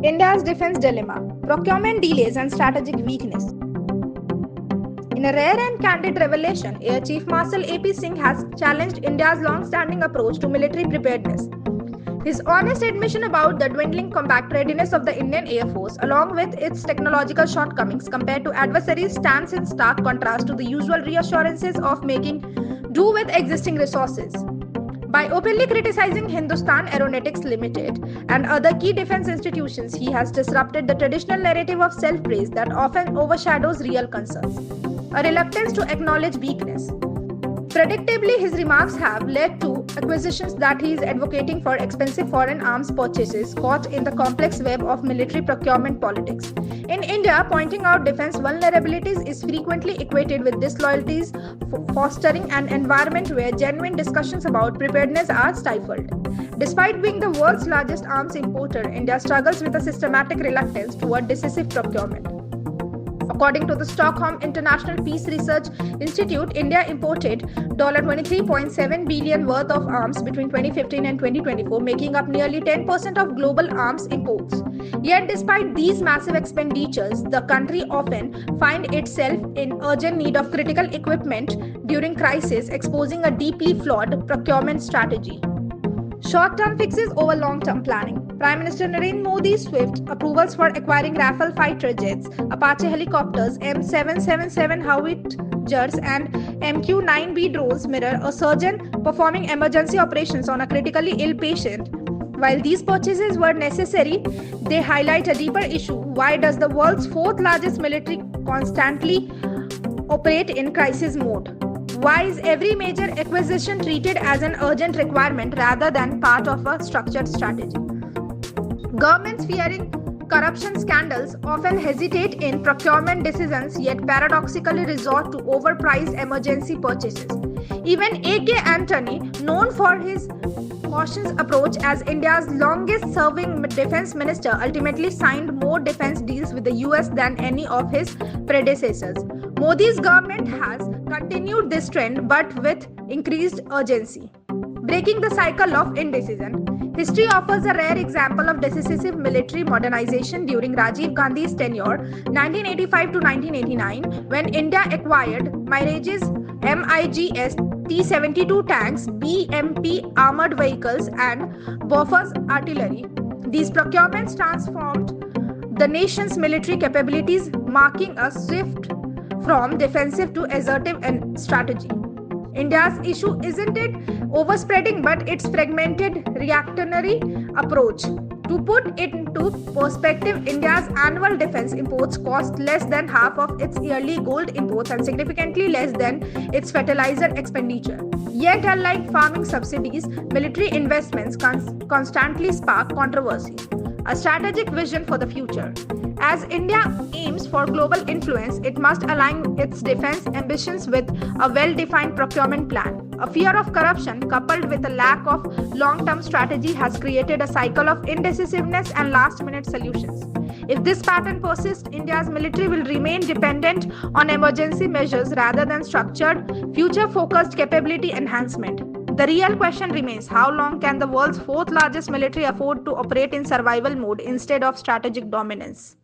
India's defense dilemma, procurement delays and strategic weakness. In a rare and candid revelation, Air Chief Marshal A.P. Singh has challenged India's long-standing approach to military preparedness. His honest admission about the dwindling combat readiness of the Indian Air Force, along with its technological shortcomings compared to adversaries, stands in stark contrast to the usual reassurances of making do with existing resources. By openly criticizing Hindustan Aeronautics Limited and other key defense institutions, he has disrupted the traditional narrative of self-praise that often overshadows real concerns. A reluctance to acknowledge weakness. Predictably, his remarks have led to accusations that he is advocating for expensive foreign arms purchases caught in the complex web of military procurement politics. In India, pointing out defense vulnerabilities is frequently equated with disloyalties, fostering an environment where genuine discussions about preparedness are stifled. Despite being the world's largest arms importer, India struggles with a systematic reluctance toward decisive procurement. According to the Stockholm International Peace Research Institute, India imported $23.7 billion worth of arms between 2015 and 2024, making up nearly 10% of global arms imports. Yet, despite these massive expenditures, the country often finds itself in urgent need of critical equipment during crisis, exposing a deeply flawed procurement strategy. Short-term fixes over long-term planning. Prime Minister Narendra Modi's swift approvals for acquiring Rafale fighter jets, Apache helicopters, M777 Howitzers and MQ-9B drones mirror a surgeon performing emergency operations on a critically ill patient. While these purchases were necessary, they highlight a deeper issue. Why does the world's fourth largest military constantly operate in crisis mode? Why is every major acquisition treated as an urgent requirement rather than part of a structured strategy? Governments fearing corruption scandals often hesitate in procurement decisions, yet paradoxically resort to overpriced emergency purchases. Even A.K. Antony, known for his cautious approach as India's longest-serving defense minister, ultimately signed more defense deals with the US than any of his predecessors. Modi's government has continued this trend but with increased urgency, breaking the cycle of indecision. History offers a rare example of decisive military modernization during Rajiv Gandhi's tenure, 1985 to 1989, when India acquired Mirage's MiGs T-72 tanks, BMP armored vehicles, and Bofors artillery. These procurements transformed the nation's military capabilities, marking a shift from defensive to assertive strategy. India's issue isn't it overspreading, but its fragmented reactionary approach. To put it into perspective, India's annual defense imports cost less than half of its yearly gold imports and significantly less than its fertilizer expenditure. Yet, unlike farming subsidies, military investments constantly spark controversy. A strategic vision for the future. As India aims for global influence, it must align its defense ambitions with a well-defined procurement plan. A fear of corruption coupled with a lack of long-term strategy has created a cycle of indecisiveness and last-minute solutions. If this pattern persists, India's military will remain dependent on emergency measures rather than structured, future-focused capability enhancement. The real question remains, how long can the world's fourth largest military afford to operate in survival mode instead of strategic dominance?